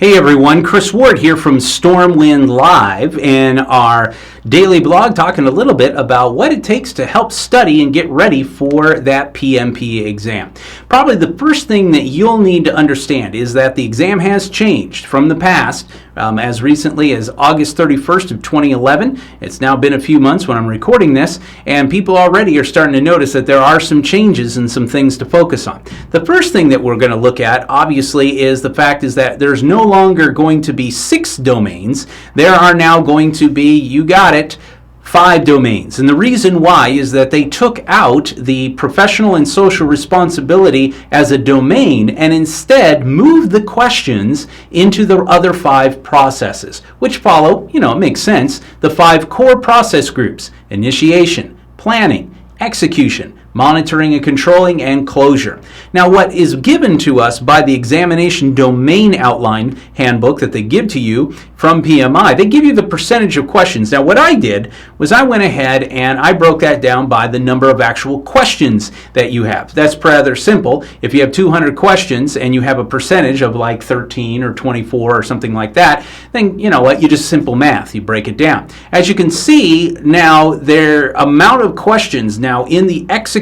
Hey everyone, Chris Ward here from Stormwind Live in our daily blog, talking a little bit about what it takes to help study and get ready for that PMP exam. Probably the first thing that you'll need to understand is that the exam has changed from the past. As recently as August 31st of 2011. It's now been a few months when I'm recording this, and people already are starting to notice that there are some changes and some things to focus on. The first thing that we're going to look at, obviously, is the fact is that there's no longer going to be 6 domains. There are now going to be, you got it, 5 domains. And the reason why is that they took out the professional and social responsibility as a domain and instead moved the questions into the other 5 processes, which follow, it makes sense, the 5 core process groups: initiation, planning, execution, monitoring and controlling, and closure. Now, what is given to us by the examination domain outline handbook that they give to you from PMI, they give you the percentage of questions. Now, what I did was I went ahead and I broke that down by the number of actual questions that you have. That's rather simple. If you have 200 questions and you have a percentage of like 13 or 24 or something like that, then you know what, you just simple math, you break it down. As you can see now, their amount of questions now in the execution,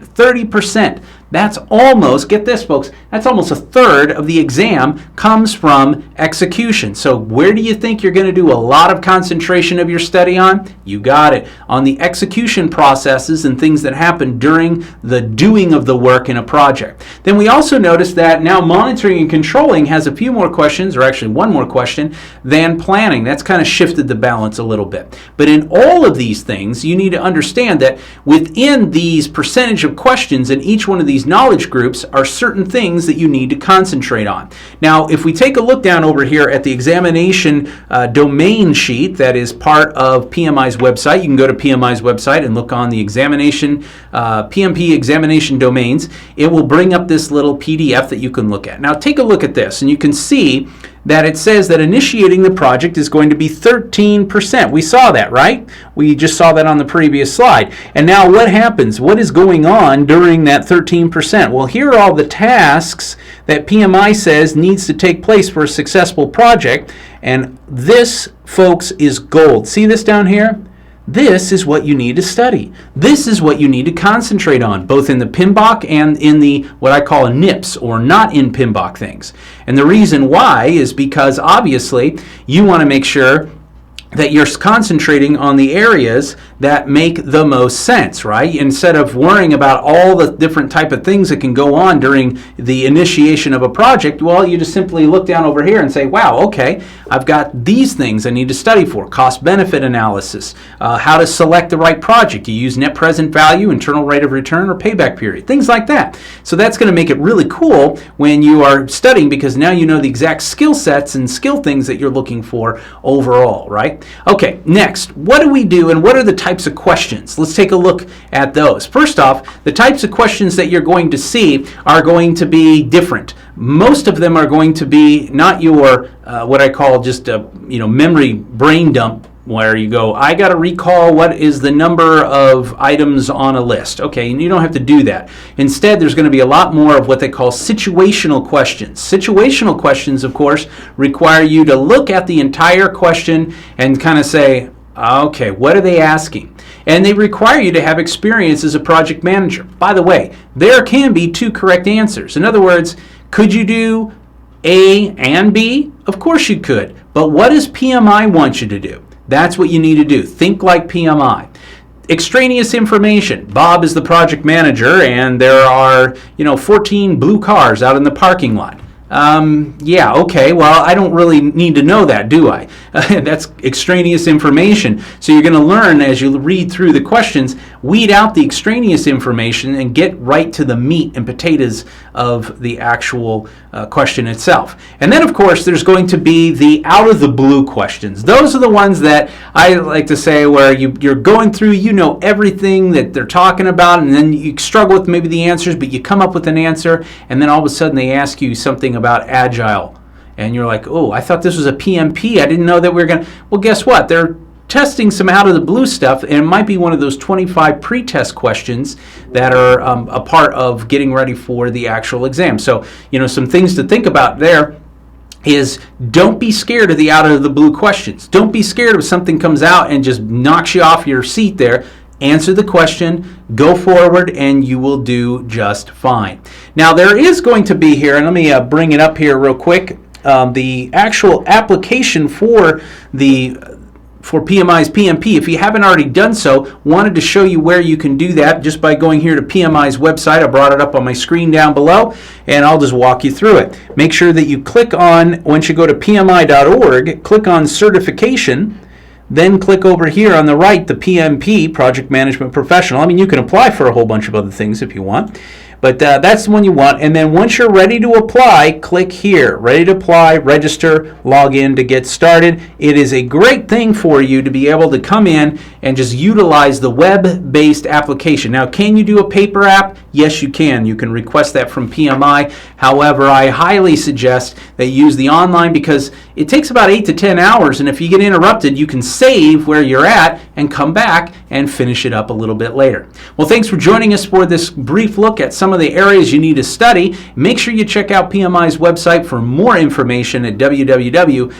30%. That's almost, get this folks, that's almost a third of the exam comes from execution. So where do you think you're going to do a lot of concentration of your study on? You got it. On the execution processes and things that happen during the doing of the work in a project. Then we also noticed that now monitoring and controlling has a few more questions, or actually one more question, than planning. That's kind of shifted the balance a little bit. But in all of these things, you need to understand that within these percentage of questions in each one of these knowledge groups are certain things that you need to concentrate on. Now, if we take a look down over here at the examination domain sheet that is part of PMI's website, you can go to PMI's website and look on the examination, PMP examination domains. It will bring up this little PDF that you can look at. Now, take a look at this, and you can see that it says that initiating the project is going to be 13%. We saw that, right? We just saw that on the previous slide. And now what happens? What is going on during that 13%? Well, here are all the tasks that PMI says needs to take place for a successful project. And this, folks, is gold. See this down here? This is what you need to study. This is what you need to concentrate on, both in the PMBOK and in the what I call NIPS, or not in PMBOK things. And the reason why is because obviously you want to make sure that you're concentrating on the areas that make the most sense, right? Instead of worrying about all the different type of things that can go on during the initiation of a project, well, you just simply look down over here and say, wow, okay, I've got these things I need to study for. Cost-benefit analysis, how to select the right project. You use net present value, internal rate of return, or payback period, things like that. So that's going to make it really cool when you are studying, because now you know the exact skill sets and skill things that you're looking for overall, right? Okay, next, what do we do and what are the types of questions? Let's take a look at those. First off, the types of questions that you're going to see are going to be different. Most of them are going to be not your, what I call just a memory brain dump, where you go, I got to recall what is the number of items on a list. Okay, and you don't have to do that. Instead, there's going to be a lot more of what they call situational questions. Situational questions, of course, require you to look at the entire question and kind of say, okay, what are they asking? And they require you to have experience as a project manager. By the way, there can be 2 correct answers. In other words, could you do A and B? Of course you could. But what does PMI want you to do? That's what you need to do. Think like PMI. Extraneous information. Bob is the project manager and there are, 14 blue cars out in the parking lot. Yeah, okay, well, I don't really need to know that, do I? That's extraneous information. So you're going to learn as you read through the questions, weed out the extraneous information and get right to the meat and potatoes of the actual question itself. And then, of course, there's going to be the out-of-the-blue questions. Those are the ones that I like to say where you're going through, you know everything that they're talking about, and then you struggle with maybe the answers, but you come up with an answer, and then all of a sudden they ask you something about agile. And you're like, oh, I thought this was a PMP. I didn't know that we were going to... Well, guess what? They're testing some out-of-the-blue stuff, and it might be one of those 25 pre-test questions that are a part of getting ready for the actual exam. So, some things to think about there. is don't be scared of the out of the blue questions. Don't be scared if something comes out and just knocks you off your seat there. Answer the question, go forward, and you will do just fine. Now, there is going to be here, and let me bring it up here real quick, the actual application for PMI's PMP. If you haven't already done so, wanted to show you where you can do that just by going here to PMI's website. I brought it up on my screen down below, and I'll just walk you through it. Make sure that you click on, once you go to PMI.org, click on certification, then click over here on the right, the PMP, Project Management Professional. I mean, you can apply for a whole bunch of other things if you want, but that's the one you want. And then once you're ready to apply, click here, ready to apply, register, log in to get started. It is a great thing for you to be able to come in and just utilize the web-based application. Now, can you do a paper app? Yes, you can. You can request that from PMI. However, I highly suggest that you use the online because it takes about 8 to 10 hours, and if you get interrupted, you can save where you're at and come back and finish it up a little bit later. Well, thanks for joining us for this brief look at some of the areas you need to study. Make sure you check out PMI's website for more information at www.pmi.org.